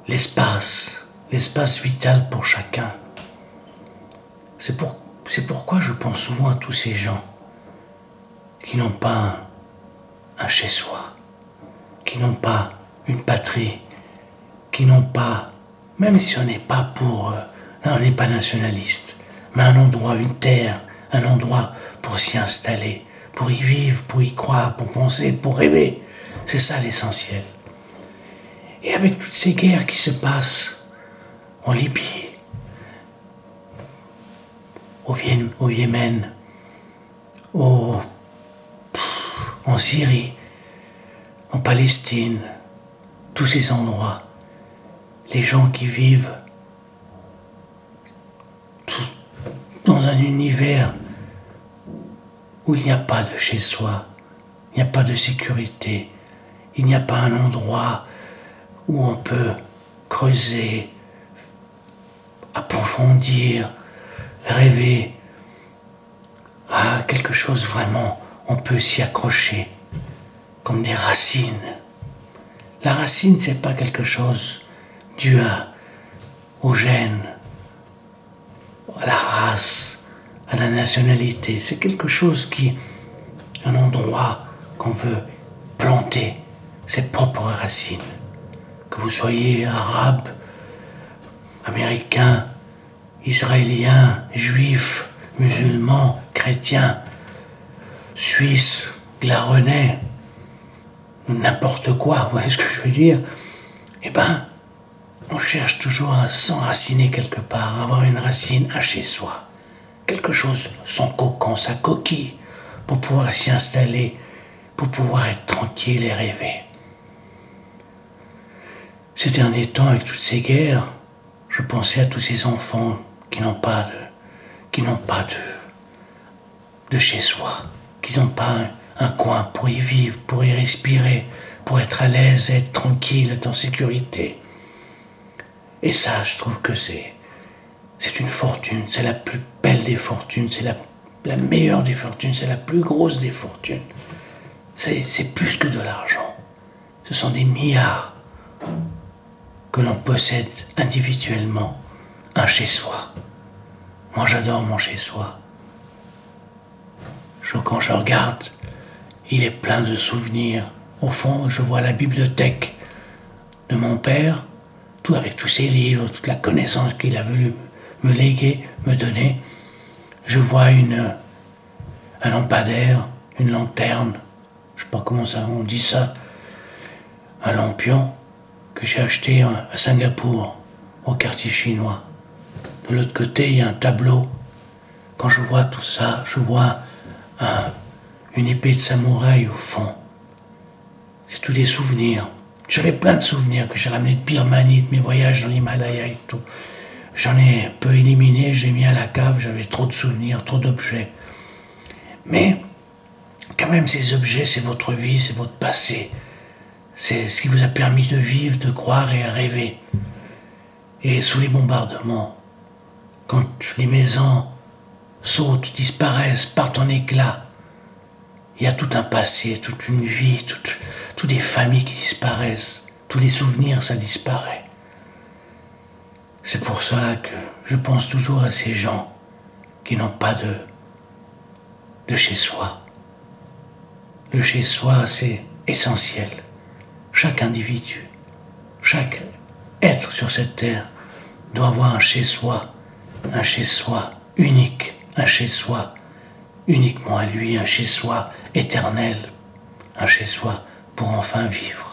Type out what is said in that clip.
l'espace vital pour chacun. C'est pourquoi je pense souvent à tous ces gens qui n'ont pas un chez-soi, qui n'ont pas une patrie, qui n'ont pas, même si on n'est pas on n'est pas nationaliste, mais un endroit, une terre, un endroit pour s'y installer, pour y vivre, pour y croire, pour penser, pour rêver. C'est ça l'essentiel. Et avec toutes ces guerres qui se passent en Libye, au Yémen, en Syrie, en Palestine, tous ces endroits, les gens qui vivent dans un univers où il n'y a pas de chez-soi, il n'y a pas de sécurité, il n'y a pas un endroit où on peut creuser, approfondir, rêver à quelque chose vraiment, on peut s'y accrocher comme des racines. La racine, c'est pas quelque chose dû au gène, à la race, à la nationalité. C'est quelque chose un endroit qu'on veut planter ses propres racines. Que vous soyez arabe, américain, israélien, juif, musulman, chrétien, suisse, glaronnais, n'importe quoi, vous voyez ce que je veux dire? Eh ben, on cherche toujours à s'enraciner quelque part, à avoir une racine à chez soi. Quelque chose, son cocon, sa coquille, pour pouvoir s'y installer, pour pouvoir être tranquille et rêver. Ces derniers temps, avec toutes ces guerres, je pensais à tous ces enfants qui n'ont pas de chez soi, qui n'ont pas un coin pour y vivre, pour y respirer, pour être à l'aise, être tranquille, être en sécurité. Et ça, je trouve que c'est une fortune, c'est la plus belle des fortunes, c'est la meilleure des fortunes, c'est la plus grosse des fortunes. C'est plus que de l'argent. Ce sont des milliards que l'on possède individuellement, un chez-soi. Moi, j'adore mon chez-soi. Quand je regarde, il est plein de souvenirs. Au fond, je vois la bibliothèque de mon père, tout avec tous ses livres, toute la connaissance qu'il a voulu me léguer, me donner. Je vois un lampadaire, une lanterne, je sais pas comment ça on dit ça, un lampion que j'ai acheté à Singapour, au quartier chinois. De l'autre côté, il y a un tableau. Quand je vois tout ça, je vois une épée de samouraï au fond. C'est tous des souvenirs. J'avais plein de souvenirs que j'ai ramenés de Birmanie, de mes voyages dans l'Himalaya et tout. J'en ai un peu éliminé, j'ai mis à la cave, j'avais trop de souvenirs, trop d'objets. Mais, quand même, ces objets, c'est votre vie, c'est votre passé. C'est ce qui vous a permis de vivre, de croire et à rêver. Et sous les bombardements, quand les maisons sautent, disparaissent, partent en éclats, il y a tout un passé, toute une vie, toutes des familles qui disparaissent, tous les souvenirs, ça disparaît. C'est pour cela que je pense toujours à ces gens qui n'ont pas de chez soi. Le chez soi, c'est essentiel. Chaque individu, chaque être sur cette terre doit avoir un chez soi unique, un chez soi uniquement à lui, un chez soi éternel, un chez soi pour enfin vivre.